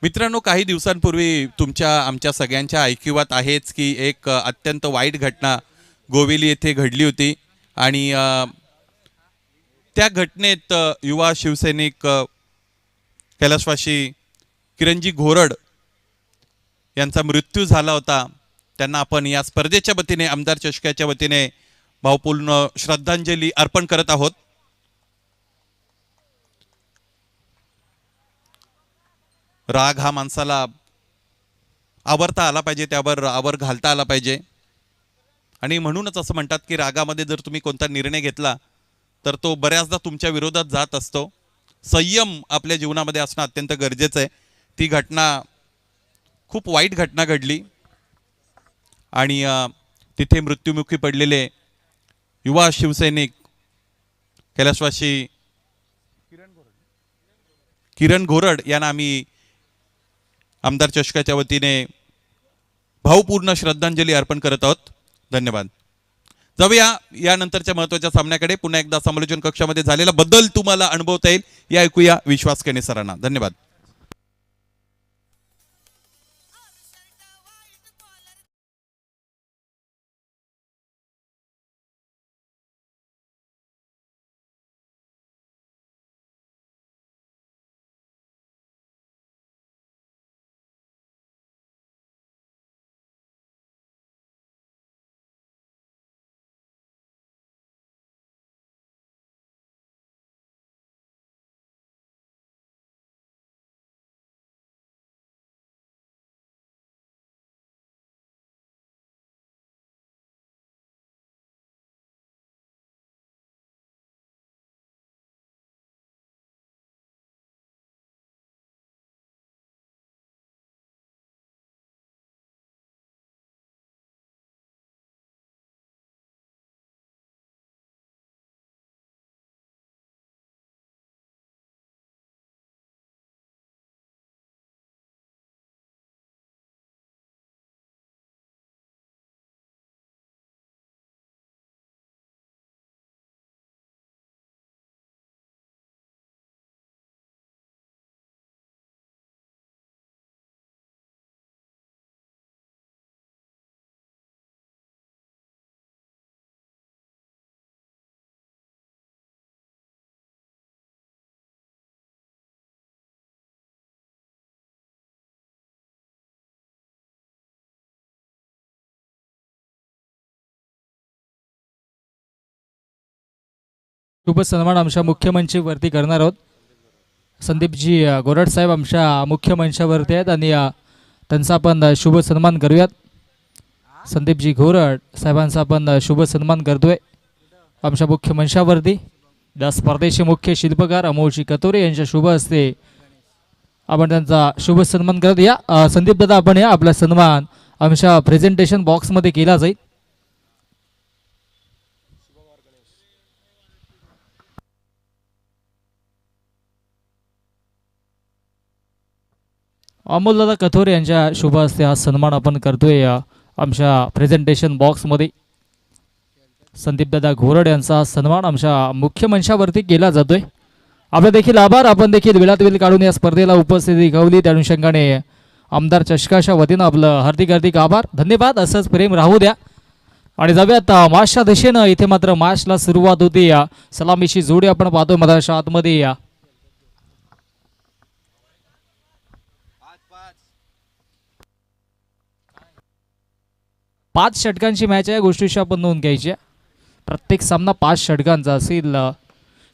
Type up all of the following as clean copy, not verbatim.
मित्रांनो, काही दिवसांपूर्वी आमच्या सगळ्यांच्या ऐकिवात आहेच की एक अत्यंत वाईट घटना गोवेली येथे घडली होती आणि त्या घटनेत युवा शिवसैनिक कैलासवासी किरणजी घोरड यांचा मृत्यू झाला होता. त्यांना आपण या स्पर्धेच्या वतीने, आमदार चषकाच्या वतीने भावपूर्ण श्रद्धांजली अर्पण करत आहोत. राग हा माणसाला आवरता आला पाहिजे, त्यावर आवर घालता आला पाहिजे. आणि म्हणूनच असं म्हणतात की रागामध्ये जर तुम्ही कोणता निर्णय घेतला तर तो बऱ्याचदा तुमच्या विरोधात जात असतो. संयम आपल्या जीवनामध्ये असणं अत्यंत गरजेचं आहे. ती घटना खूप वाईट घटना घडली आणि तिथे मृत्युमुखी पडलेले युवा शिवसैनिक कैलासवासी किरण घोरड यांना आम्ही आमदार चषकाच्या वतीने भावपूर्ण श्रद्धांजली अर्पण करत आहोत. धन्यवाद. जाऊया यानंतरच्या महत्त्वाच्या सामन्याकडे. पुन्हा एकदा समालोचन कक्षामध्ये झालेला बदल तुम्हाला अनुभवता येईल या ऐकूया विश्वास केने सरांना. धन्यवाद. शुभ सन्मान आमच्या मुख्य मंचावरती करणार आहोत. संदीपजी गोरड साहेब आमच्या मुख्य मंचावरती आहेत आणि त्यांचा आपण शुभ सन्मान करूयात. संदीपजी घोरड साहेबांचा आपण शुभ सन्मान करतोय आमच्या मुख्य मंचावरती. या स्पर्धेचे मुख्य शिल्पकार अमोलजी कतोरे यांच्या शुभ हस्ते आपण त्यांचा शुभ सन्मान करत. या संदीप दादा, आपण या आपला सन्मान आमच्या प्रेझेंटेशन बॉक्समध्ये केला जाईल. अमोलदादा कथोरे यांच्या शुभ हस्ते हा सन्मान आपण करतोय आमच्या प्रेझेंटेशन बॉक्समध्ये. संदीपदादा घोरड यांचा सन्मान आमच्या मुख्य मंचावरती केला जातोय. आपले देखील आभार. आपण देखील वेळात वेळ काढून या स्पर्धेला उपस्थिती गवली, त्या अनुषंगाने आमदार चषकाच्या वतीनं आपलं हार्दिक हार्दिक आभार, धन्यवाद. असंच प्रेम राहू द्या. आणि जाऊयात माशच्या दिशेनं. इथे मात्र माशला सुरुवात होती. सलामीची जोडी आपण पाहतोय मधाच्या आतमध्ये. 5 षटकांची मॅच आहे. गोष्टीशी आपण नोंद घ्यायची. प्रत्येक सामना 5 षटकांचा असेल.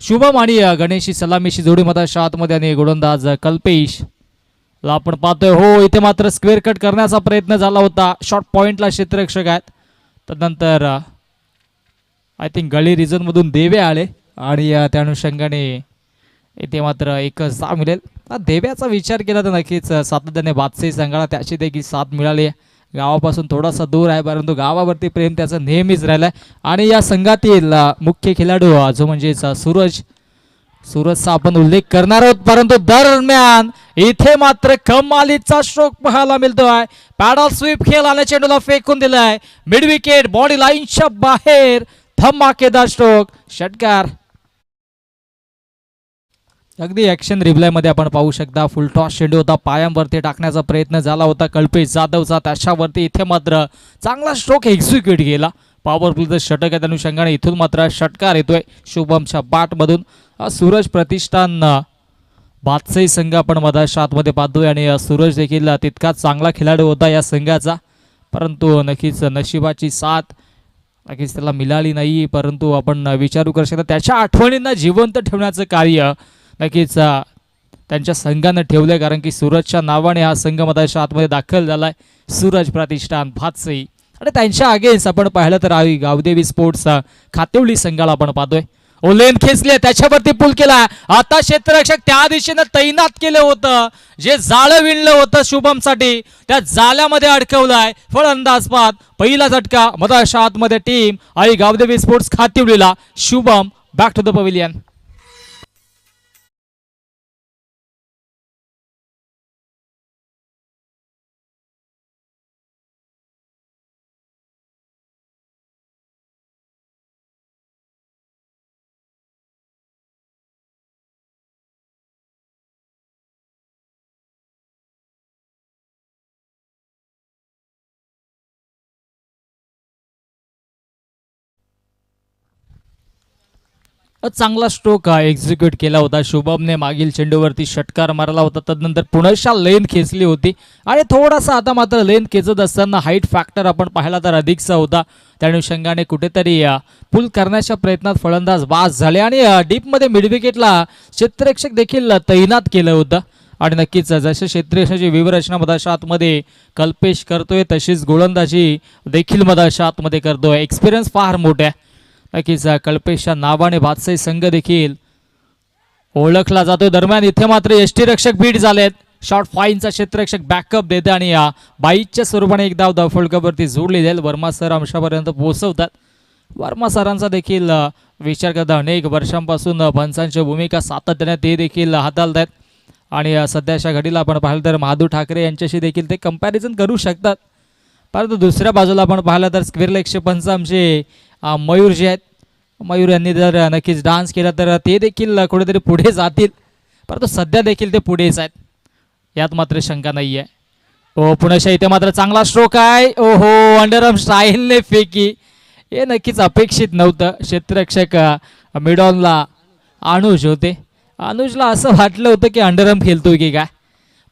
शुभम आणि गणेशची सलामीची जोडी मधाच्या आतमध्ये आणि गोलंदाज कल्पेश आपण पाहतोय. हो, इथे मात्र स्क्वेअर कट करण्याचा प्रयत्न झाला होता. शॉर्ट पॉइंटला क्षेत्ररक्षक आहेत. तदनंतर आय थिंक गळी रिझनमधून देवे आले आणि त्या अनुषंगाने इथे मात्र एक साथ मिळेल. देव्याचा विचार केला तर नक्कीच सातत्याने बादशाही संघाला त्याची देखील साथ मिळाली. गावापासून थोडासा दूर आहे, परंतु गावावरती प्रेम त्याचं नेहमीच राहिलं आहे. आणि या संघातील मुख्य खेळाडू जो म्हणजेच सूरजचा आपण उल्लेख करणार आहोत. परंतु दरम्यान इथे मात्र कमालीचा स्ट्रोक पाहायला मिळतोय. पॅडल स्वीप खेळ आल्या चेंडूला फेकून दिलाय मिड विकेट, बॉडी लाईनच्या बाहेर. धमाकेदार स्ट्रोक, षटकार. अगदी ॲक्शन रिप्लायमध्ये आपण पाहू शकता फुल टॉस चेंडू होता, पायांवरती टाकण्याचा प्रयत्न झाला होता कल्पेश जाधवचा, त्याच्यावरती इथे मात्र चांगला स्ट्रोक एक्झिक्यूट केला. पॉवरफुलचं षटक आहे त्या अनुषंगाने इथून मात्र षटकार येतोय शुभमच्या बॅटमधून. सूरज प्रतिष्ठान बादशाही संघ आपण मधाच्या आतमध्ये पाहतोय आणि सूरज देखील तितकाच चांगला खेळाडू होता या संघाचा, परंतु नक्कीच नशिबाची साथ नक्कीच त्याला मिळाली नाही. परंतु आपण विचारू करू शकता त्याच्या आठवणींना जिवंत ठेवण्याचं कार्य नक्कीच त्यांच्या संघानं ठेवलं, कारण की सूरजच्या नावाने हा संघ मधाच्या आतमध्ये दाखल झाला आहे. सूरज प्रतिष्ठान बादशाही आणि त्यांच्या अगेन्स्ट आपण पाहिलं तर गावदेवी स्पोर्ट्स खातेवली संघाला आपण पाहतोय. ओलेन खेचले त्याच्यावरती पुल केला, आता क्षेत्ररक्षक त्या दिशेनं तैनात केलं होतं, जे जाळं विणलं होतं शुभमसाठी त्या जाळ्यामध्ये अडकवलाय फलंदाज पाद. पहिला झटका मधाच्या आतमध्ये टीम आणि गावदेवी स्पोर्ट्स खातिवलीला. Shubham back to the pavilion. चांगला स्ट्रोक एक्झिक्यूट केला होता शुभमने, मागील चेंडूवरती षटकार मारला होता, तदनंतर पुनश्चा लेन खेचली होती आणि थोडासा आता मात्र लेन खेचत असताना हाईट फॅक्टर आपण पाहिला तर अधिकचा होता. त्या अनुषंगाने कुठेतरी पुल करण्याच्या प्रयत्नात फलंदाज बाद झाले आणि डीपमध्ये मिडविकेटला क्षेत्ररक्षक देखील तैनात केलं होतं. आणि नक्कीच जसे क्षेत्ररक्षणाची व्यूहरचना मधाच्या आतमध्ये कल्पेश करतोय तशीच गोलंदाजी देखील मधाच्या आतमध्ये करतोय. एक्सपिरियन्स फार मोठा आहे. नक्कीच कल्पेशच्या नावाने बादशाही संघ देखील ओळखला जातोय. दरम्यान इथे मात्र यष्टीरक्षक बीट झालेत. शॉर्ट फाईनचा क्षेत्ररक्षक बॅकअप देते आणि बाईच्या स्वरूपाने एक धाव धावफलकावरती जोडली जाईल. वर्मा सर अंशापर्यंत पोहोचवतात. वर्मा सरांचा देखील विचार करता अनेक वर्षांपासून पंचांची भूमिका सातत्याने ते देखील हाताळत आहेत आणि सध्याच्या घडीला आपण पाहिलं तर महादू ठाकरे यांच्याशी देखील ते कंपॅरिझन करू शकतात. परंतु दुसऱ्या बाजूला आपण पाहिलं तर स्क्वेअरला 105 आमचे मयूर जे आहेत, मयूर यांनी जर नक्कीच डान्स केला तर ते देखील कुठेतरी पुढे जातील, परंतु सध्या देखील ते पुढेच आहेत, यात मात्र शंका नाही आहे. ओ पुन्हा इथे मात्र चांगला स्ट्रोक आहे. ओहो अंडरआर्म स्टाईलने फेकी, हे नक्कीच अपेक्षित नव्हतं. क्षेत्ररक्षक मिडॉनला अनुज होते. अनुजला असं वाटलं होतं की अंडरआर्म खेळतोय की काय,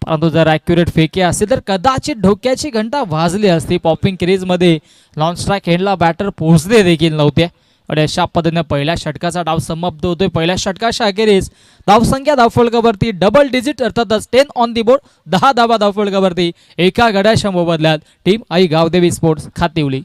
परंतु जर ॲक्युरेट फेकी असेल तर कदाचित ढोक्याची घंटा वाजली असती. पॉपिंग क्रीजमध्ये लॉन्ग स्ट्राईक हँडला बॅटर पोहोचले देखील नव्हते आणि अशा पद्धतीने पहिल्या षटकाचा डाव समाप्त होतोय. पहिल्या षटकाच्या अखेरीस धावसंख्या धावफलकावरती डबल डिजिट अर्थातच 10 ऑन दी बोर्ड, 10 धावा धावफलकावरती एका गड्याच्या मोबदल्यात टीम आई गावदेवी स्पोर्ट्स खातिवली.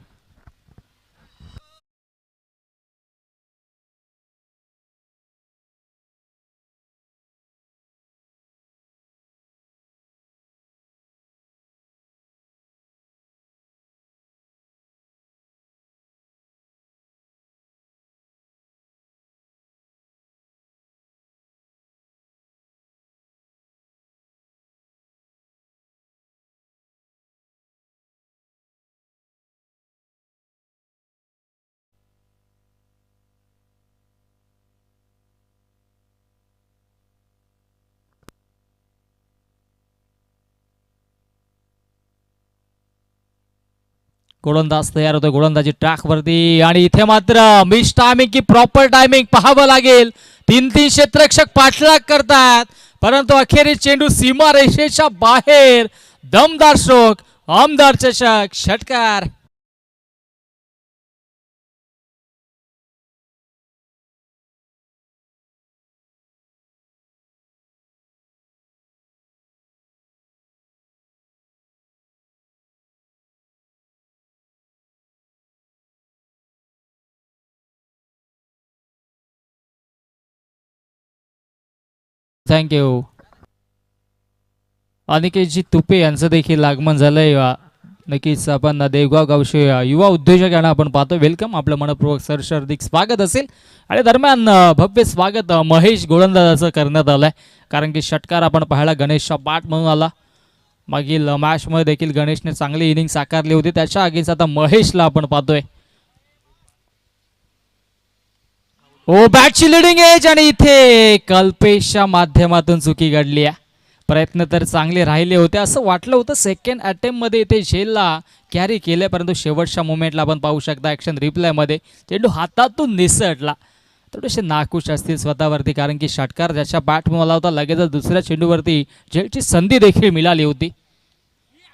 गोलंदाज तयार होतो गोलंदाजी ट्रॅकवरती आणि इथे मात्र मिस टायमिंग की प्रॉपर टायमिंग पाहावं लागेल. 3 क्षेत्ररक्षक पाठलाग करतात, परंतु अखेरीस चेंडू सीमा रेषेच्या बाहेर. दमदार स्ट्रोक, आमदार चषक, षटकार. थँक्यू. अनिकेतजी तुपे यांचं देखील आगमन झालंय. नक्कीच आपण देवगाव गावचे युवा उद्योजक यांना आपण पाहतो. वेलकम, आपलं मनपूर्वक सरस हार्दिक स्वागत असेल. आणि दरम्यान भव्य स्वागत महेश गोलंदाजाचं करण्यात आलंय, कारण की षटकार आपण पाहायला गणेशचा बाट म्हणून आला. मागील मॅचमध्ये देखील गणेशने चांगली इनिंग साकारली होती, त्याच्या आगीच आता महेशला आपण पाहतोय. ओ बॅटची लिडिंग एज आणि इथे कल्पेशच्या माध्यमातून चुकी घडली आहे. प्रयत्न तर चांगले राहिले होते, असं वाटलं होतं सेकंड अटेम्प्ट मध्ये इथे झेलला कॅरी केले, परंतु शेवटच्या मोमेंटला आपण पाहू शकता ॲक्शन रिप्लायमध्ये चेंडू हातातून निसटला. थोडेसे नाखुश असतील स्वतःवरती, कारण की षटकार ज्याच्या बॅट मला होता लगेचच दुसऱ्या चेंडूवरती झेलची संधी देखील मिळाली होती.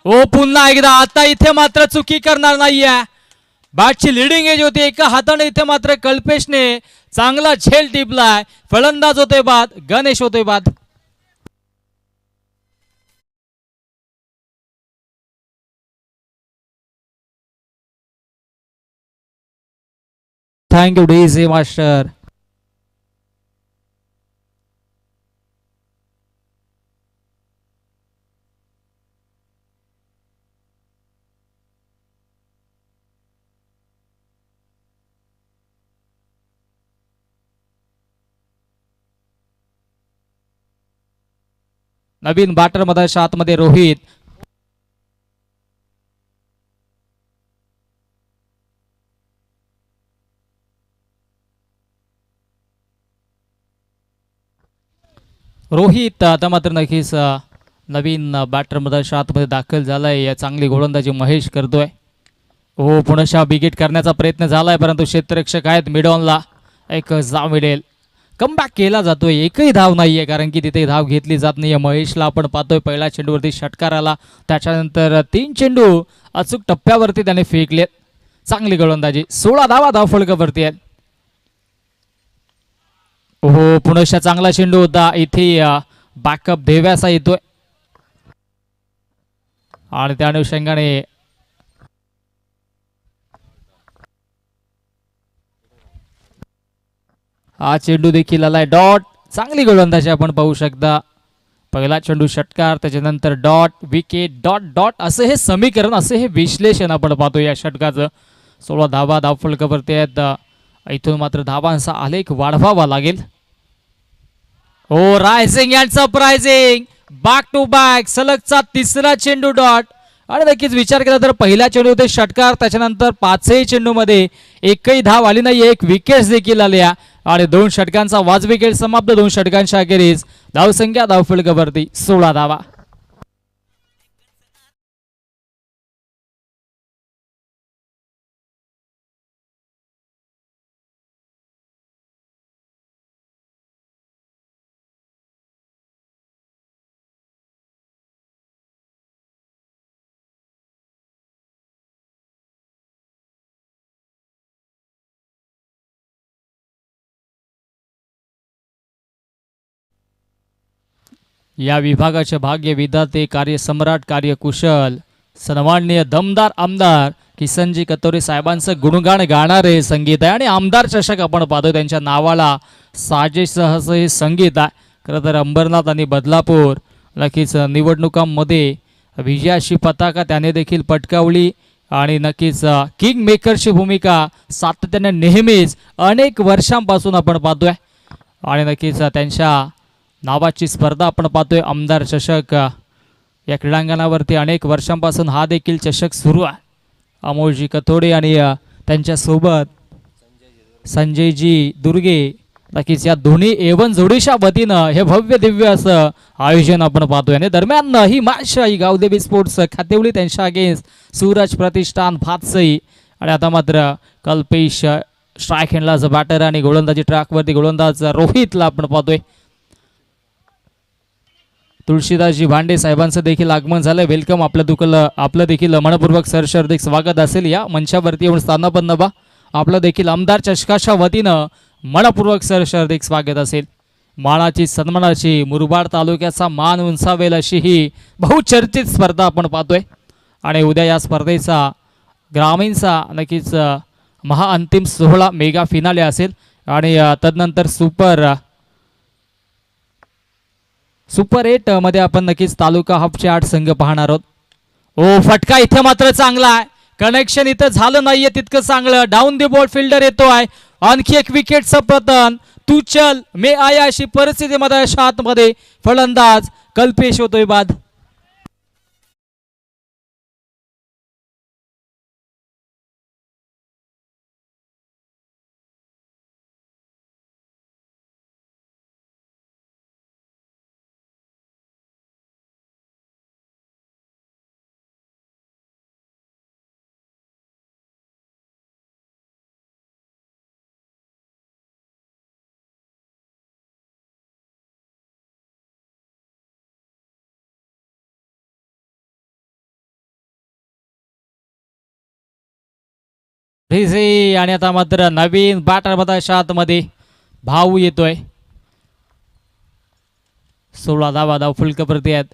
ओ पुन्हा एकदा आता इथे मात्र चुकी करणार नाहीये. बॅटची लिडिंग एज होती, एका हाताने इथे मात्र कल्पेशने चांगला झेल टिपलाय. फलंदाज होतोय बाद, गणेश होतोय बाद. Thank you DJ master. नवीन बॅटर मध्ये आतमध्ये रोहित. रोहित आता मात्र नक्कीच नवीन बॅटर मध्ये आतमध्ये दाखल झालाय. चांगली गोलंदाजी महेश करतोय. हो पुनशा विकेट करण्याचा प्रयत्न झालाय, परंतु क्षेत्ररक्षक आहेत मिडॉनला एक धाव मिळेल. कमबॅक केला जातोय, एकही धाव नाहीये, कारण की तिथे धाव घेतली जात नाहीये. महेशला आपण पाहतोय पहिल्या चेंडूवरती षटकार आला, त्याच्यानंतर 3 चेंडू अचूक टप्प्यावरती त्याने फेकलेत. चांगली गोलंदाजी, 16 धावा धावफलकावरती आहेत. हो पुनशा चांगला चेंडू होता, इथे बॅकअप देव्याचा येतोय आणि त्या अनुषंगाने हा चेंडू देखील आलाय डॉट. चांगली गोलंदाजी आपण पाहू शकता. पहिला चेंडू षटकार, त्याच्यानंतर डॉट, विकेट, डॉट डॉट, असं हे समीकरण, असं हे विश्लेषण आपण पाहतो या षटकाचं. 16 धावा धावफलकावरती आहेत. इथून मात्र धावांचा आलेख वाढवावा लागेल. हो rising and surprising, back to back सलगचा तिसरा चेंडू डॉट. आणि नक्कीच विचार केला तर पहिल्या चेंडूमध्ये षटकार, त्याच्यानंतर 5ही चेंडूमध्ये एकही धाव आली नाही, एक विकेट देखील आल्या आणि 2 षटकांचा वाजवी खेळ समाप्त. 2 षटकांच्या अखेरीस धावसंख्या धावफलकावरती 16 धावा. या विभागाचे भाग्य विधाते, कार्यसम्राट, कार्यकुशल, सन्माननीय दमदार आमदार किसनजी कतोरे साहेबांचं गुणगान गाणारे संगीत आहे आणि आमदार चषक आपण पाहतो त्यांच्या नावाला साजेसह हे संगीत आहे. खरं तर अंबरनाथ आणि बदलापूर नक्कीच निवडणुकांमध्ये विजयाची पताका त्याने देखील पटकावली आणि नक्कीच किंग मेकरची भूमिका सातत्याने नेहमीच अनेक वर्षांपासून आपण पाहतोय आणि नक्कीच त्यांच्या नावाची स्पर्धा आपण पाहतोय आमदार चषक. या क्रीडांगणावरती अनेक वर्षांपासून हा देखील चषक सुरू आहे. अमोलजी कथोडे आणि त्यांच्यासोबत संजयजी दुर्गे, नक्कीच या दोन्ही एवन जोडीच्या वतीनं हे भव्य दिव्य असं आयोजन आपण पाहतोय. आणि दरम्यान ही मॅच ही गावदेवी स्पोर्ट्स खातेवली त्यांच्या अगेन्स्ट सूरज प्रतिष्ठान भातसई. आणि आता मात्र कल्पेश स्ट्राईक हँडलाच बॅटर आणि गोलंदाजी ट्रॅकवरती गोलंदाज रोहितला आपण पाहतोय. तुळशीदासजी भांडे साहेबांचं देखील आगमन झालं. वेलकम, आपलं देखील मनपूर्वक सरसर्दिक स्वागत असेल या मंचावरती येऊन स्थानापन्न व्हा. आपलं देखील आमदार चषकाच्या वतीनं मनपूर्वक सरसर्दिक स्वागत असेल. मानाची सन्मानाची मुरबाड तालुक्याचा मान उंचावेल अशी ही बहुचर्चित स्पर्धा आपण पाहतोय. आणि उद्या या स्पर्धेचा ग्रामीणचा नक्कीच महाअंतिम सोहळा मेगा फिनाले असेल आणि तदनंतर सुपर 8 मध्ये आपण नक्कीच तालुका हाफचे 8 संघ पाहणार आहोत. ओ फटका इथे मात्र चांगला आहे, कनेक्शन इथं झालं नाहीये तितकं चांगलं. डाऊन दी बॉल फिल्डर येतोय, आणखी एक विकेटचं पतन. तू चल मे आया अशी परिस्थिती मध्ये आतमध्ये फलंदाज कल्पेश होतोय बाद. रिझी आणि आता मात्र नवीन बॅटर मधाशात मध्ये भाऊ येतोय. 16 धावा धाव फुलकप्रती आहेत.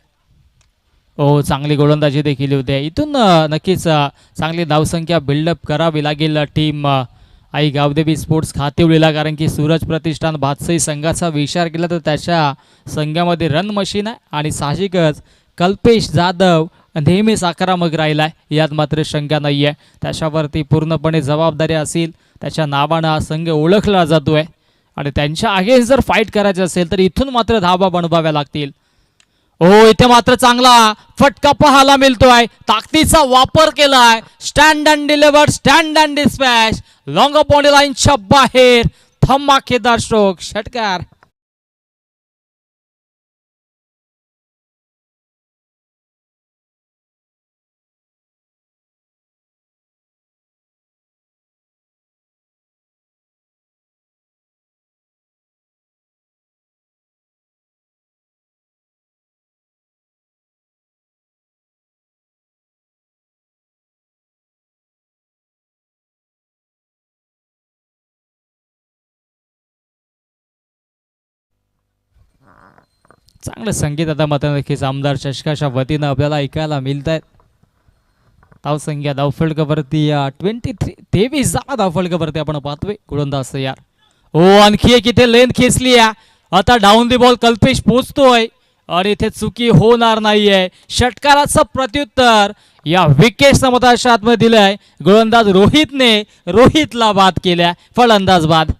हो, चांगली गोलंदाजी देखील होते. इथून नक्कीच चांगली धावसंख्या बिल्डअप करावी लागेल टीम आई गावदेवी स्पोर्ट्स खातिवलीला, कारण की सूरज प्रतिष्ठान भातसई संघाचा विचार केला तर त्याच्या संघामध्ये रन मशीन आहे आणि साहजिकच कल्पेश जाधव नेहमीच आक्रमक राहिला आहे, यात मात्र शंका नाही आहे. त्याच्यावरती पूर्णपणे जबाबदारी असेल, त्याच्या नावानं हा संघ ओळखला जातो आहे आणि त्यांच्या अगेन्स्ट जर फाईट करायचं असेल तर इथून मात्र धावा बनवाव्या लागतील. हो, इथे मात्र चांगला फटका पाहायला मिळतोय. ताकदीचा वापर केलाय. Stand and deliver, stand and dispatch, long boundary लाईनच्या बाहेर धमाकेदार स्ट्रोक, षटकार. चांगलं संगीत आता मात्र नक्कीच आमदार चषकाच्या वतीनं आपल्याला ऐकायला मिळत आहेत. धावसंख्या धावफलकावरती 23 जागा धावफलकावरती आपण पाहतोय. गोलंदाज तयार. हो, आणखी एक इथे लेन खेचली आहे. आता डाऊन दी बॉल कल्पेश पोचतोय आणि इथे चुकी होणार नाहीये. षटकाराचं प्रत्युत्तर या विकेटच्या मताच्या आतमध्ये दिलंय. गोलंदाज रोहितला बाद केल्या. फलंदाज बाद.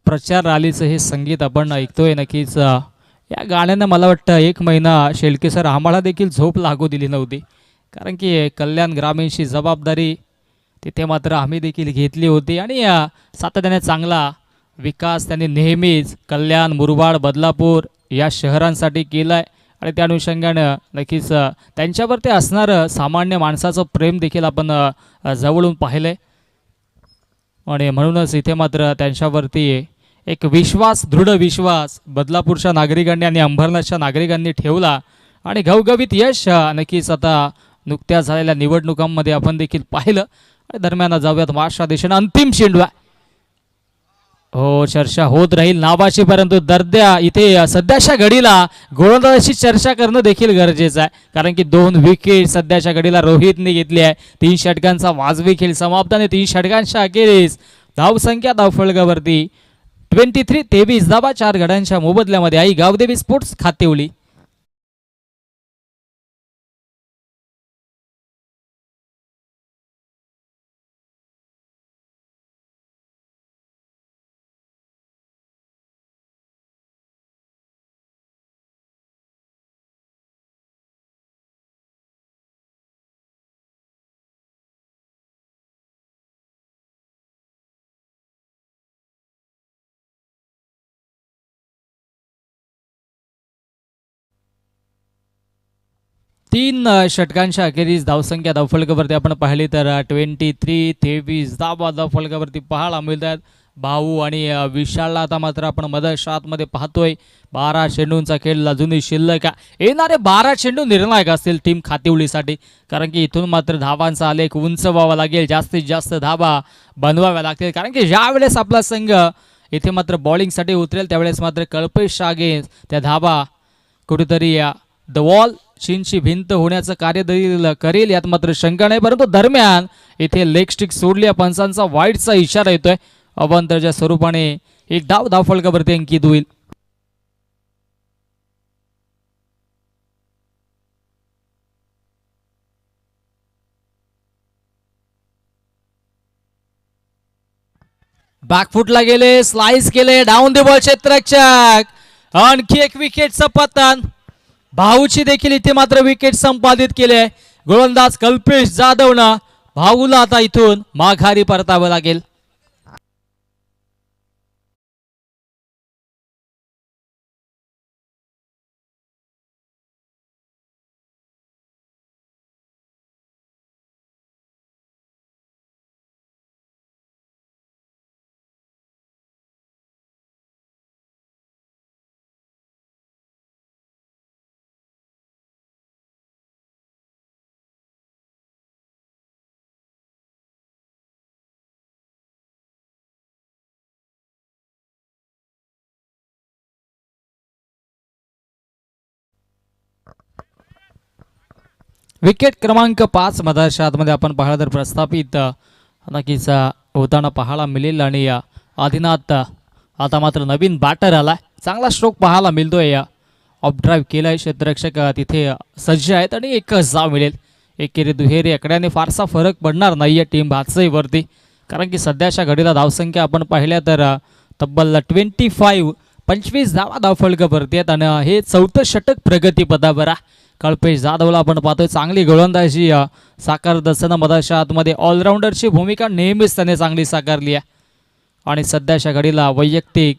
प्रचार रॅलीचं हे संगीत आपण ऐकतोय नक्कीच. या गाण्यानं मला वाटतं 1 महिना शेळके सर आम्हाला देखील झोप लागू दिली नव्हती, कारण की कल्याण ग्रामीणची जबाबदारी तिथे मात्र आम्ही देखील घेतली होती आणि सातत्याने चांगला विकास त्यांनी नेहमीच कल्याण, मुरबाड, बदलापूर या शहरांसाठी केला आहे आणि त्या अनुषंगानं नक्कीच त्यांच्यावरती असणारं सामान्य माणसाचं प्रेम देखील आपण जवळून पाहिलं आहे आणि म्हणूनच इथे मात्र त्यांच्यावरती एक दृढ विश्वास बदलापूरच्या नागरिकांनी आणि अंबरनाथच्या नागरिकांनी ठेवला आणि घवघवीत यश नक्कीच आता नुकत्याच झालेल्या निवडणुकांमध्ये आपण देखील पाहिलं. दरम्यान जाऊयात महाराष्ट्र देशानं अंतिम चेंडू. हो, चर्चा होत राहील नावाची, परंतु दर्द्या इथे सध्याच्या घडीला गोलंदाजाची चर्चा करणं देखील गरजेचं आहे, कारण की 2 विकेट सध्याच्या घडीला रोहितने घेतली आहे. 3 षटकांचा वाजवी खेळ समाप्त आणि 3 षटकांच्या अखेरीस धावसंख्या धावफलकावरती 23 धावा 4 गड्यांच्या मोबदल्यामध्ये आई गावदेवी स्पोर्ट्स खातिवली. तीन षटकांच्या अखेरीस धावसंख्या धावफलकावरती आपण पाहिली तर 23 धावा धावफलकावरती पाहायला मिळतात. भाऊ आणि विशालला आता मात्र आपण मधशातमध्ये पाहतोय. 12 चेंडूंचा खेळ अजूनही शिल्लक आहे. येणारे 12 चेंडू निर्णायक असतील टीम खातिवलीसाठी, कारण की इथून मात्र धावांचा आलेख उंच व्हावा लागेल, जास्तीत जास्त धावा बनवाव्या लागतील, कारण की ज्या वेळेस आपला संघ इथे मात्र बॉलिंगसाठी उतरेल त्यावेळेस मात्र कल्पेश अगेन्स्ट त्या धावा कुठेतरी द वॉल चीनची भिंत होण्याचं कार्य देखील करेल, यात मात्र शंका नाही. परंतु दरम्यान इथे लेग स्टिक सोडली, पंचांचा वाईटचा इशारा येतोय. अवांतरच्या स्वरूपाने एक धावफलकावरती अंकित होईल. बॅकफुटला गेले, स्लाइस केले, डाऊन द बॉल क्षेत्ररक्षक. आणखी एक विकेटचं पतन. भाऊची देखील इथे मात्र विकेट संपादित केले. गोलंदाज कल्पेश जाधवनं भाऊला आता इथून माघारी परतावं लागेल. विकेट क्रमांक 5 मधाच्या आतमध्ये आपण पाहिलं तर प्रस्थापित नक्कीच होताना पाहायला मिळेल. आणि आदिनाथ आता मात्र नवीन बॅटर आला, चांगला स्ट्रोक पाहायला मिळतोय. ऑफ ड्राईव्ह केलाय, क्षेत्ररक्षक तिथे सज्ज आहेत आणि एक जाव मिळेल. एकेरी दुहेरी आकड्याने फारसा फरक पडणार नाही आहे टीम भातसईवरती, कारण की सध्याच्या घडीला धावसंख्या आपण पाहिल्या तर तब्बल 25 धावा धावफलकावरती आहेत आणि हे 4थं षटक प्रगतीपदावर आहे. कल्पेश जाधवला आपण पाहतोय चांगली गोलंदाजी साकारत असताना मधाच्या आतमध्ये ऑलराऊंडरची भूमिका नेहमीच त्याने चांगली साकारली आहे. आणि सध्याच्या घडीला वैयक्तिक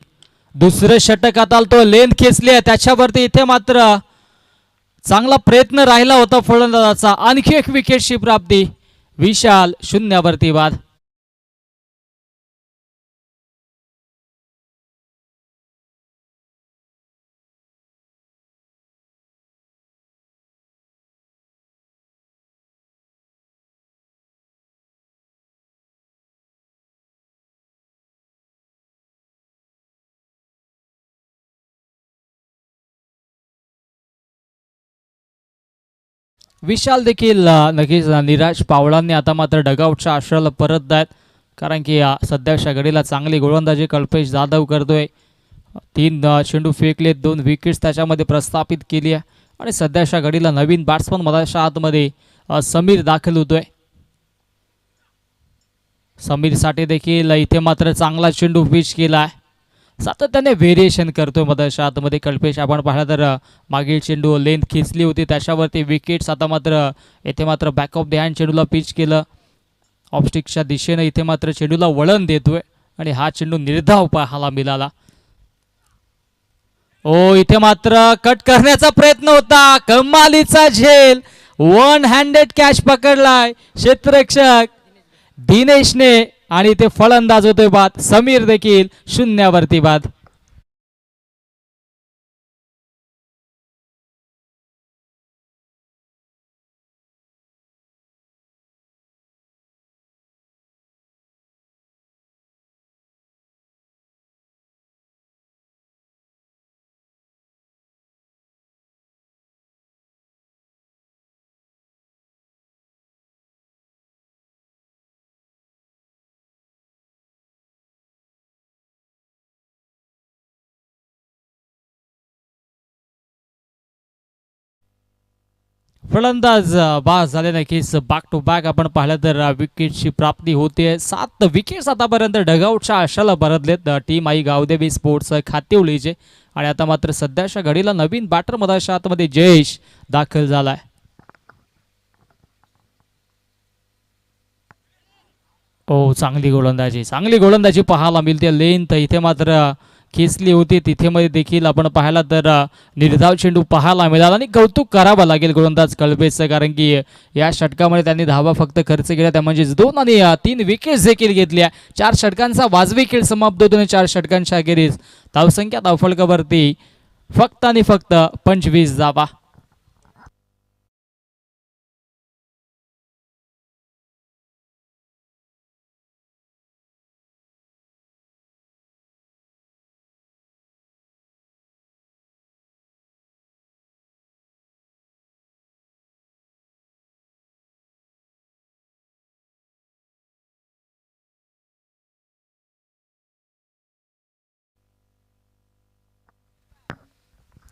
दुसरं षटक आता तो लेंथ खेचली आहे त्याच्यावरती. इथे मात्र चांगला प्रयत्न राहिला होता फलंदाजाचा. आणखी एक विकेटची प्राप्ती. विशाल 0वरती बाद. विशाल देखील नक्कीच निराश पावलांनी आता मात्र डगआउटच्या आश्रयाला परत आहेत, कारण की सध्याच्या घडीला चांगली गोलंदाजी कल्पेश जाधव करतोय. 3 चेंडू फेकलेत, 2 विकेट्स त्याच्यामध्ये प्रस्थापित केली आहे. आणि सध्याच्या घडीला नवीन बॅट्समन मधाच्या आतमध्ये समीर दाखल होतोय. समीरसाठी देखील इथे मात्र चांगला चेंडू पिच केला आहे, सातत्याने व्हेरिएशन करतोय मधाच्या आतमध्ये कल्पेश. आपण पाहिलं तर मागील चेंडू लेंथ खेचली होती त्याच्यावरती विकेट्स. आता मात्र इथे मात्र बॅक ऑफ द हँड चेंडूला पिच केलं, ऑफस्टिकच्या दिशेने इथे मात्र चेंडूला वळण देतोय आणि हा चेंडू निर्धाव पाहायला मिळाला. इथे मात्र कट करण्याचा प्रयत्न होता, कमालीचा झेल. 1 हँडेड कॅच पकडलाय क्षेत्ररक्षक दिनेशने आणि ते फलंदाज होतोय बाद. समीर देखील 0वरती बाद. फलंदाज बाद झाले. नक्कीच बॅक टू बॅक आपण पाहिलं तर विकेटची प्राप्ती होते. 7 विकेट्स आतापर्यंत डगआउटच्या आशाला परतलेत टीम आई गावदेवी स्पोर्ट्स खातिवलीचे. आणि आता मात्र सध्याच्या घडीला नवीन बॅटर मधाच्या आतमध्ये जयेश दाखल झालाय. चांगली गोलंदाजी पाहायला मिळते. लेंथ इथे मात्र खेचली होती, तिथे मध्ये देखील आपण पाहायला तर निर्धाव चेंडू पाहायला मिळाला. आणि कौतुक करावं लागेल गोलंदाज कल्पेशचं, कारण की या षटकामध्ये त्यांनी धावा फक्त खर्च केल्या, त्या म्हणजे 2 आणि 3 विकेट्स देखील घेतल्या. 4 षटकांचा वाजवी खेळ समाप्त होतो आणि 4 षटकांच्या अखेरीस धावसंख्या धावफलकावरती फक्त आणि फक्त 25 धावा.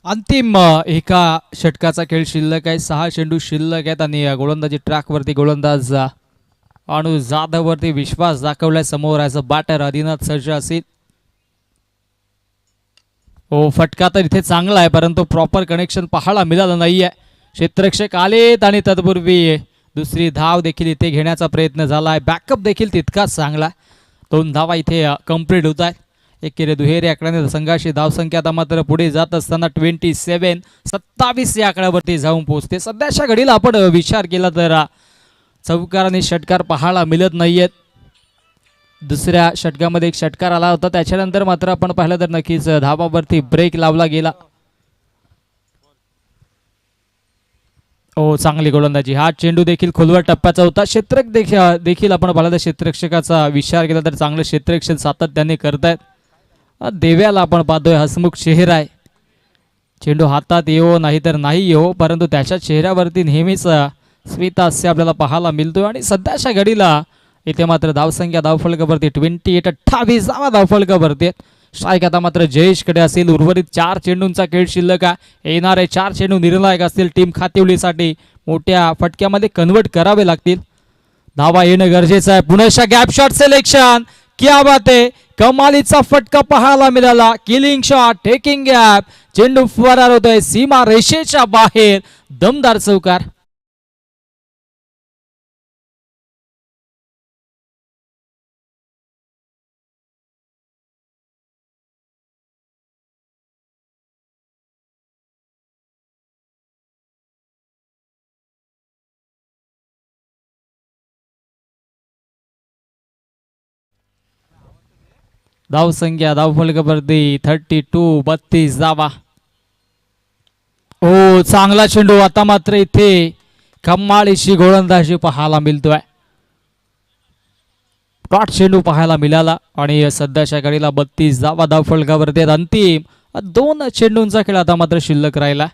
अंतिम एका षटकाचा खेळ शिल्लक आहे. 6 चेंडू शिल्लक आहेत आणि गोलंदाजी ट्रॅकवरती गोलंदाज अनु जाधववरती विश्वास दाखवलाय. समोर ॲज अ बॅटर आदिनाथ सज्ज असेल. फटका तर इथे चांगला आहे, परंतु प्रॉपर कनेक्शन पाहायला मिळालं नाहीये. क्षेत्ररक्षक आलेत आणि तत्पूर्वी दुसरी धाव देखील इथे घेण्याचा प्रयत्न झाला आहे. बॅकअप देखील तितकाच चांगला. 2 धावा इथे कंप्लीट होत आहेत. एकेरी दुहेरी आकड्याने संघाची धावसंख्या आता मात्र पुढे जात असताना 27 या आकड्यावरती जाऊन पोहोचते. सध्याच्या घडीला आपण विचार केला तर चौकार आणि षटकार पाहायला मिळत नाहीयेत. दुसऱ्या षटकामध्ये एक षटकार आला होता, त्याच्यानंतर मात्र आपण पाहिलं तर नक्कीच धावावरती ब्रेक लावला गेला. चांगली गोलंदाजी. हा चेंडू देखील खोलवर टप्प्याचा होता. क्षेत्ररक्षक देखील आपण पाहिलं तर क्षेत्ररक्षकाचा विचार केला तर चांगलं क्षेत्ररक्षण सातत्याने करतायत. देव्याला आपण पाहतोय हसमुख चेहरा आहे. चेंडू हातात येवो नाही तर नाही येवो, परंतु त्याच्या चेहऱ्यावरती नेहमीच स्मितहास्य आपल्याला पाहायला मिळतोय आणि सध्याच्या घडीला इथे मात्र धावसंख्या धावफलकावरती 28 धावफलकावरती स्ट्राईक आता मात्र जयेशकडे असेल. उर्वरित 4 चेंडूंचा खेळ शिल्लक आहे. येणारे 4 चेंडू निर्णायक असतील टीम खातिवलीसाठी. मोठ्या फटक्यामध्ये कन्वर्ट करावे लागतील. धावा येणं गरजेचं आहे. पुन्हा गॅप शॉट सिलेक्शन, क्या बात आहे. कमालीचा फटका पाहायला मिळाला. किलिंग शॉट, टेकिंग गॅप, चेंडू फरार होतोय सीमा रेषेच्या बाहेर. दमदार चौकार. धावसंख्या धावफलकावरती 32 धावा. हो, चांगला चेंडू. आता मात्र इथे कमालीची गोलंदाजी पाहायला मिळतोय. टॉट चेंडू पाहायला मिळाला आणि सध्याच्या घडीला 32 धावा धावफलकावरती आहेत. अंतिम 2 चेंडूंचा खेळ आता मात्र शिल्लक राहिला.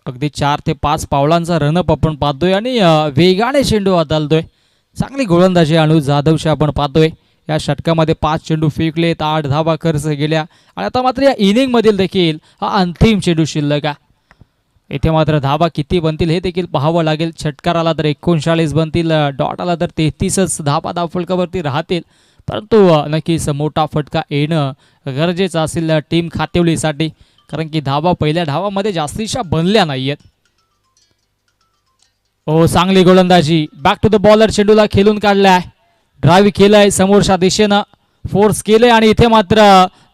अगदी 4 ते 5 पावलांचा रनअप आपण पाहतोय आणि वेगाने चेंडू हाताळतोय. चांगली गोलंदाजी अनुज जाधवशी आपण पाहतोय. या षटकामध्ये 5 चेंडू फेकलेत, 8 धावा खर्च गेल्या आणि आता मात्र या इनिंग मधील देखील हा अंतिम चेंडू शिल्लक आहे. इथे मात्र धावा किती बनतील हे देखील पाहावं लागेल. षटकार आला तर 39 बनतील, डॉट आला तर 33च धावा धावफलकावरती राहतील. परंतु नक्कीच मोठा फटका येणं गरजेचं असेल टीम खातिवलीसाठी, कारण की धावा पहिल्या धावामध्ये जास्तीच्या बनल्या नाहीयेत. हो, चांगली गोलंदाजी. Back to the bowler. चेंडूला खेळून काढलाय, ड्राईव्ह केलंय समोरच्या दिशेनं, फोर्स केलंय आणि इथे मात्र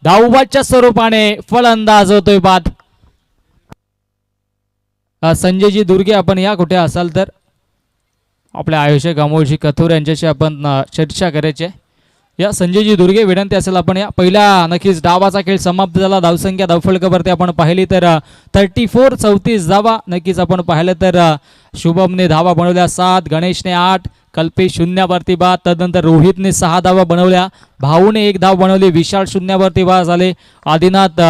धावबादच्या स्वरूपाने फलंदाज होतोय बाद. संजयजी दुर्गे, आपण या कुठे असाल तर आपल्या आयोजक अमोलजी कथोर यांच्याशी आपण चर्चा करायची आहे. या संजयजी दुर्गे, विनंती असेल आपण या पहिल्या नक्कीच डावाचा खेळ समाप्त झाला. धावसंख्या धावफलकावरती आपण पाहिली तर 34 धावा. नक्कीच आपण पाहिलं तर शुभमने धावा बनवल्या 7, गणेशने 8, कल्पेश शून्यावरती बाद. तदनंतर रोहितने 6 धावा बनवल्या, भाऊने 1 धाव बनवली, विशाल शून्यावरती बाद झाले, आदिनाथ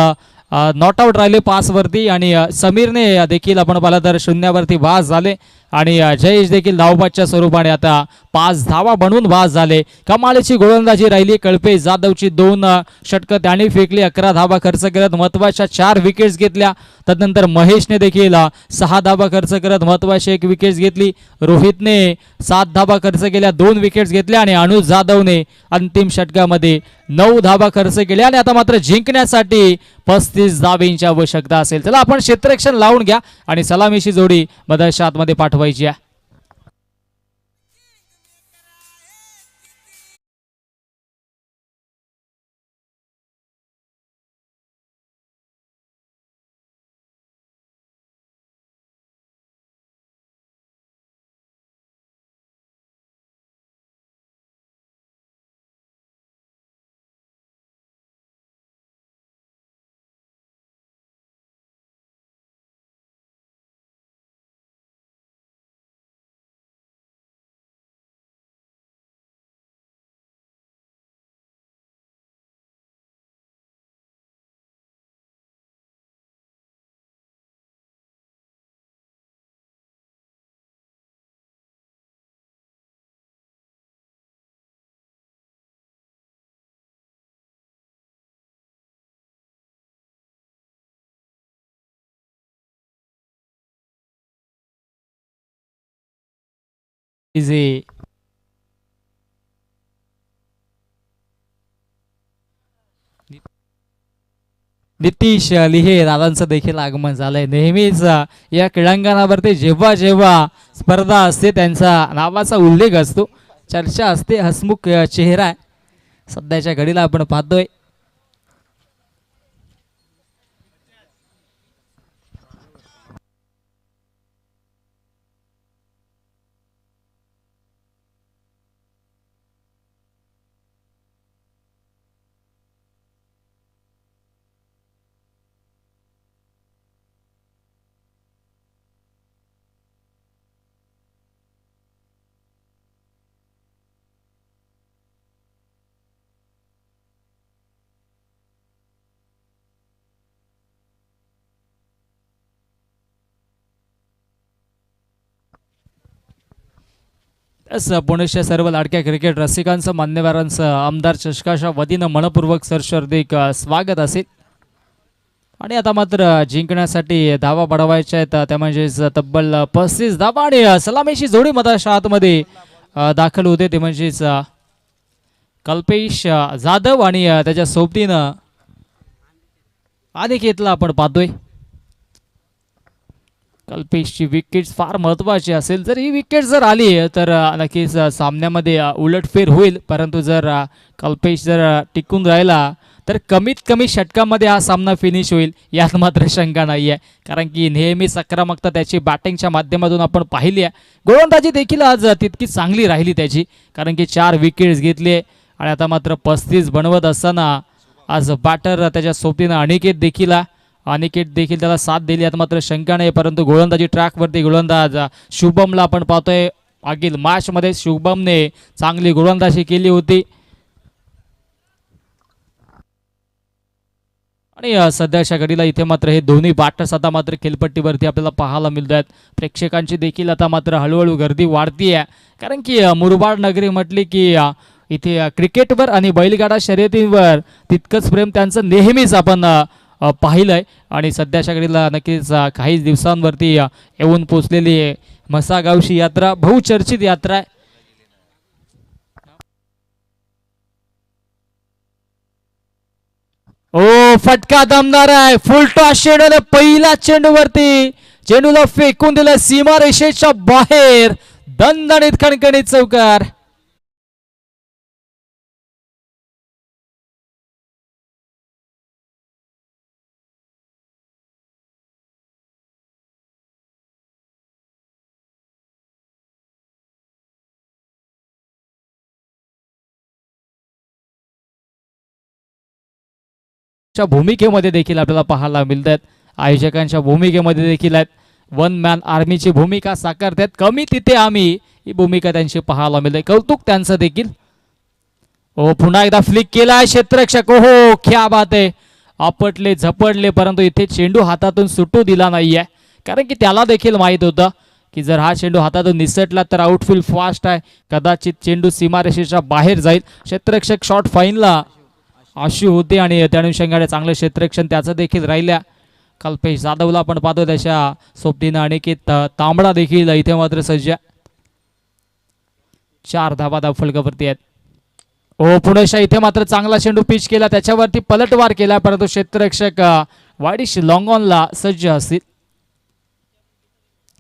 नॉट आउट राहिले 5 वरती आणि समीरने देखील आपण पाहिलं तर शून्यावरती बाद झाले आणि जयेश देखील धावबादच्या स्वरूपाने आता 5 धावा बनवून बाद झाले. कमालीची गोलंदाजी राहिली. कल्पेश जाधवची 2 षटकं त्याने फेकली, 11 धावा खर्च करत महत्वाच्या 4 विकेट्स घेतल्या. तदनंतर महेशने देखील 6 धावा खर्च करत महत्वाची 1 विकेट घेतली. रोहितने 7 धावा खर्च केल्या, 2 विकेट्स घेतल्या आणि अनुज जाधवने अंतिम षटकामध्ये 9 धावा खर्च केल्या आणि आता मात्र जिंकण्यासाठी 35 धावेंची आवश्यकता असेल. चला आपण क्षेत्ररक्षण लावून घ्या आणि सलामीची जोडी मदत मध्ये पाठवायची आहे. नितीश लिहे दादांचं देखील आगमन झालंय. नेहमीच या क्रीडांगणावरती जेव्हा जेव्हा स्पर्धा असते त्यांचा नावाचा उल्लेख असतो, चर्चा असते, हसमुख चेहरा आहे. सध्याच्या घडीला आपण पाहतोय यस पुणेच्या सर्व लाडक्या क्रिकेट रसिकांचं मान्यवरांचं आमदार चषकाच्या वतीनं मनपूर्वक सरशार्दिक स्वागत असेल. आणि आता मात्र जिंकण्यासाठी धावा बढवायच्या आहेत त्या म्हणजेच तब्बल 35 धावा आणि सलामीची जोडी मधाच्या आतमध्ये दाखल होते ते म्हणजेच कल्पेश जाधव आणि त्याच्या सोबतीनं अनिकेतला आपण पाहतोय. कल्पेशची विकेट फार महत्त्वाची असेल. जर ही विकेट जर आली तर नक्कीच सामन्यामध्ये उलटफेर होईल. परंतु जर कल्पेश जर टिकून राहिला तर कमीत कमी षटकामध्ये हा सामना फिनिश होईल यात मात्र शंका नाही आहे. कारण की नेहमी सक्रमकता त्याची बॅटिंगच्या माध्यमातून आपण पाहिली आहे. गोलंदाजी देखील आज तितकी चांगली राहिली त्याची, कारण की 4 विकेट्स घेतले आणि आता मात्र 35 बनवत असताना आज बॅटर त्याच्या सोबतीनं अनिकेत देखील त्याला साथ दिली. आता मात्र शंका नाही. परंतु गोलंदाजी ट्रॅकवरती गोलंदाज शुभमला आपण पाहतोय. मागील मॅचमध्ये शुभमने चांगली गोलंदाजी केली होती आणि सध्याच्या घडीला इथे मात्र हे दोन्ही बॅटर्स आता मात्र खेळपट्टीवरती आपल्याला पाहायला मिळत आहेत. प्रेक्षकांची देखील आता मात्र हळूहळू गर्दी वाढती आहे. कारण की मुरबाड नगरी म्हटली की इथे क्रिकेटवर आणि बैलगाडा शर्यतींवर तितकंच प्रेम त्यांचं नेहमीच आपण पाहिलंय. आणि सध्याच्या घडीला नक्कीच काही दिवसांवरती येऊन पोचलेली म्हसागावची यात्रा बहुचर्चित यात्रा आहे. ओ फटका दमदार आहे. फुल टॉस चेंडूला पहिला चेंडूला फेकून दिलं सीमारेषेच्या बाहेर. दणदणीत खणखणीत चौकार. भूमिकेमध्ये देखील आपल्याला पाहायला मिळतात. आयोजकांच्या भूमिकेमध्ये देखील आहेत. 1 मॅन आर्मीची भूमिका साकारतात. कमी तिथे आम्ही ही भूमिका त्यांची पाहायला मिळते. कौतुक त्यांचं देखील. ओ पुन्हा एकदा फ्लिक केला क्षेत्ररक्षक. हो क्या बात आहे. आपटले झपडले परंतु इथे चेंडू हातातून सुटू दिला नाहीये. कारण की त्याला देखील माहित होतं की जर हा चेंडू हातातून निसटला तर आउटफील्ड फास्ट आहे, कदाचित चेंडू सीमारेषेच्या बाहेर जाईल. क्षेत्ररक्षक शॉट फाईनला आशू होते आणि त्या अनुषंगाने चांगलं क्षेत्ररक्षण त्याचं देखील राहिल्या. कल्पेश जाधवला आपण पाहतो. त्याच्या सोबतीनं अनिकेत तांबडा देखील इथे मात्र सज्ज. 4 धावा फलकावरती आहेत. ओ पुणेशा इथे मात्र चांगला चेंडू पिच केला, त्याच्यावरती पलटवार केला परंतु क्षेत्ररक्षक वाईडिश लॉंग ऑनला सज्ज असतील.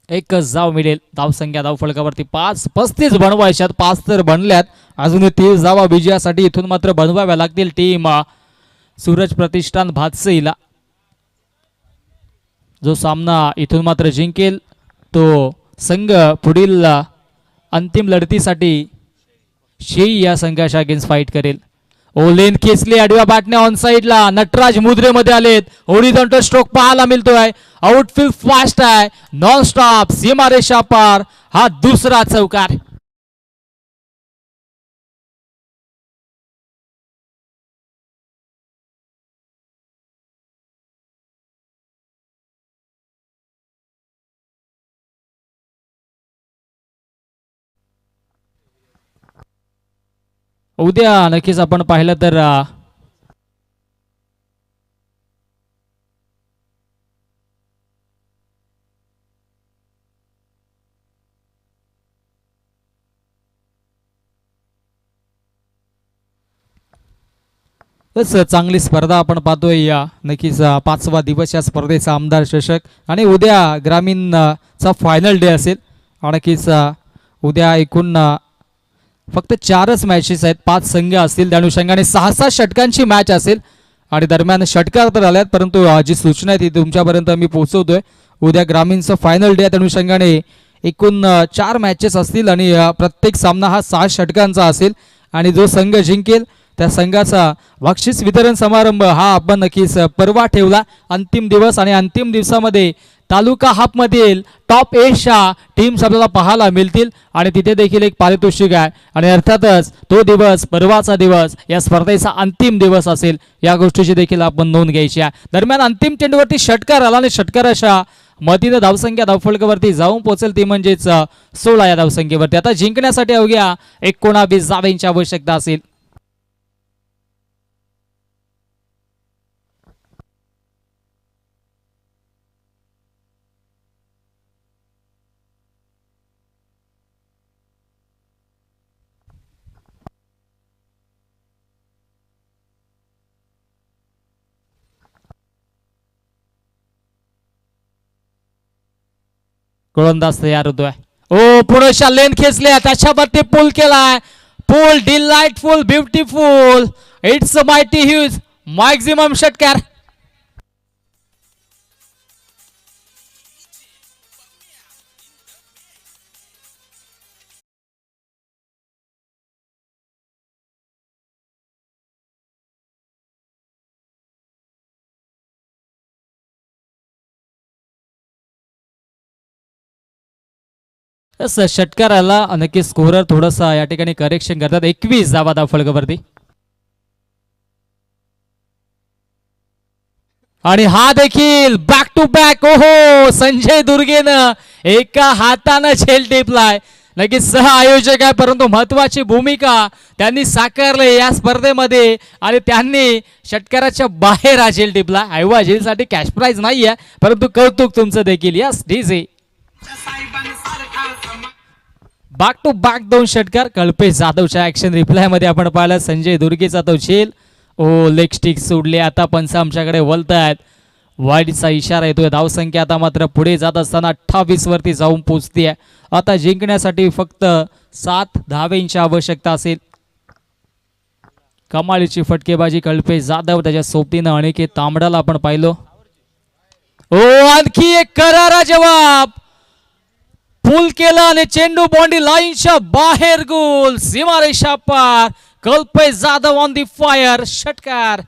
एकच धाव मिळेल. धावसंख्या धावफलकावरती 35 बनवायच्यात. 5 तर बनल्यात. अजून 30 धावा विजयासाठी इथून मात्र बनवाव्या लागतील टीम सूरज प्रतिष्ठान भातसईला. जो सामना इथून मात्र जिंकेल तो संघ पुढील अंतिम लढतीसाठी शेई या संघाच्या अगेन्स्ट फाईट करेल. ओलेन खेचले आडव्या बॅटने ऑन साइडला. नटराज मुद्रेमध्ये आलेत. हॉरिझॉन्टल स्ट्रोक पाहायला मिळतोय. आउटफील्ड फास्ट आहे. नॉन स्टॉप सीमारेषा पार. हा दुसरा चौकार. उद्या नक्कीच आपण पाहिलं तर चांगली स्पर्धा आपण पाहतोय. या नक्कीच 5वा दिवस या स्पर्धेचा आमदार चषक आणि उद्या ग्रामीणचा फायनल डे असेल. नक्कीच उद्या एकूण फक्त 4च मॅचेस आहेत. 5 संघ असतील. त्या अनुषंगाने 6-6 षटकांची मॅच असेल आणि दरम्यान षटकार तर आल्यात परंतु जी सूचना आहे ती तुमच्यापर्यंत मी पोहोचवतोय. उद्या ग्रामीणचं फायनल डे त्या अनुषंगाने एकूण 4 मॅचेस असतील आणि प्रत्येक सामना हा 6 षटकांचा असेल आणि जो संघ जिंकेल त्या संघाचा बक्षीस वितरण समारंभ हा आपण नक्कीच परवा ठेवला. अंतिम दिवस आणि अंतिम दिवसामध्ये तालुका हाफमधील टॉप 8च्या टीम्स आपल्याला पाहायला मिळतील आणि तिथे देखील एक पारितोषिक आहे आणि अर्थातच तो दिवस परवाचा दिवस या स्पर्धेचा अंतिम दिवस असेल. या गोष्टीची देखील आपण नोंद घ्यायची आहे. दरम्यान अंतिम चेंडूवरती षटकार आला आणि षटकाराच्या मतीनं धावसंख्या धावफलकावरती जाऊन पोहोचेल ती म्हणजेच 16 या धावसंख्येवरती. आता जिंकण्यासाठी अवघ्या 19 धावांची आवश्यकता असेल. गोलंदाज तयार होतोय. ओ पुढच्या लेन खेचल्या त्याच्यावरती पूल केलाय. Pull delightful beautiful it's mighty huge maximum षटकार. षटकाराला नक्की स्कोरर थोडंसं या ठिकाणी करेक्शन करतात. 21 धावा धावफलकावरती. आणि हा देखील बॅक टू बॅक. ओहो संजय दुर्गेनं एका हातानं झेल टिपलाय. नक्कीच सह आयोजक आहे परंतु महत्वाची भूमिका त्यांनी साकारली या स्पर्धेमध्ये आणि त्यांनी षटकाराच्या बाहेर हा झेल टिपला. ऐवा झेलसाठी कॅश प्राइज नाहीये परंतु कौतुक तुमचं देखील. Yes DJ back to back 2 षटकार. कल्पेश जाधवच्या ऍक्शन रिप्लाय मध्ये आपण पाहिलं संजय दुर्गेचा तो झेल. ओ लेग स्टिक सोडले. आता पंच आमच्याकडे वलत आहेत. वाईडचा इशारा येतोय. धावसंख्या आता मात्र पुढे जात असताना 28 वरती जाऊन पोहोचते. आता जिंकण्यासाठी फक्त 7 धावेंची आवश्यकता असेल. कमालीची फटकेबाजी कल्पेश जाधव त्याच्या सोबतीनं अनिकेत तांबडाला आपण पाहिलो. ओ आणखी एक करारा जवाब. पूल केला आणि चेंडू बॉन्डी लाईनच्या बाहेर. गोल सीमारेषा पार. Kalpesh Jadhav on the fire. षटकार.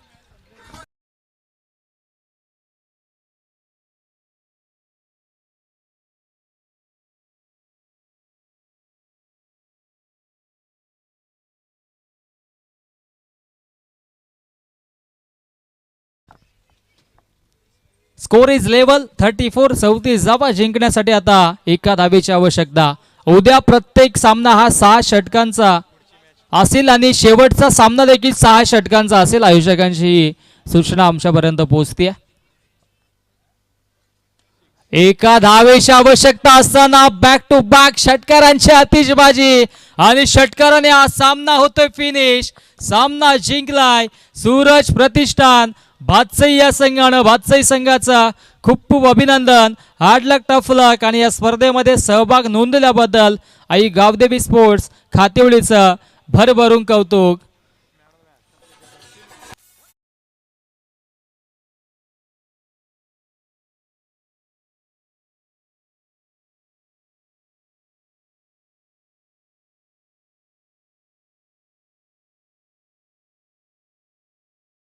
Score is level 34. 34 धावा जिंकण्यासाठी आता एका धावेची आवश्यकता. उद्या प्रत्येक सामना हा 6 षटकांचा असेल आणि शेवटचा सामना देखील 6 षटकांचा असेल. आयोजकांची सूचना आमच्यापर्यंत पोहोचते. एका धावेची आवश्यकता असताना बॅक टू बॅक षटकारांची आतिषबाजी आणि षटकाराने हा सामना होतोय फिनिश. सामना जिंकलाय सूरज प्रतिष्ठान भातसई या संघानं. भातसई संघाचा खूप खूप अभिनंदन. हार्ड लक टफ लक. आणि या स्पर्धेमध्ये सहभाग नोंदवल्याबद्दल आई गावदेवी स्पोर्ट्स खातिवळीचं भरभरून कौतुक.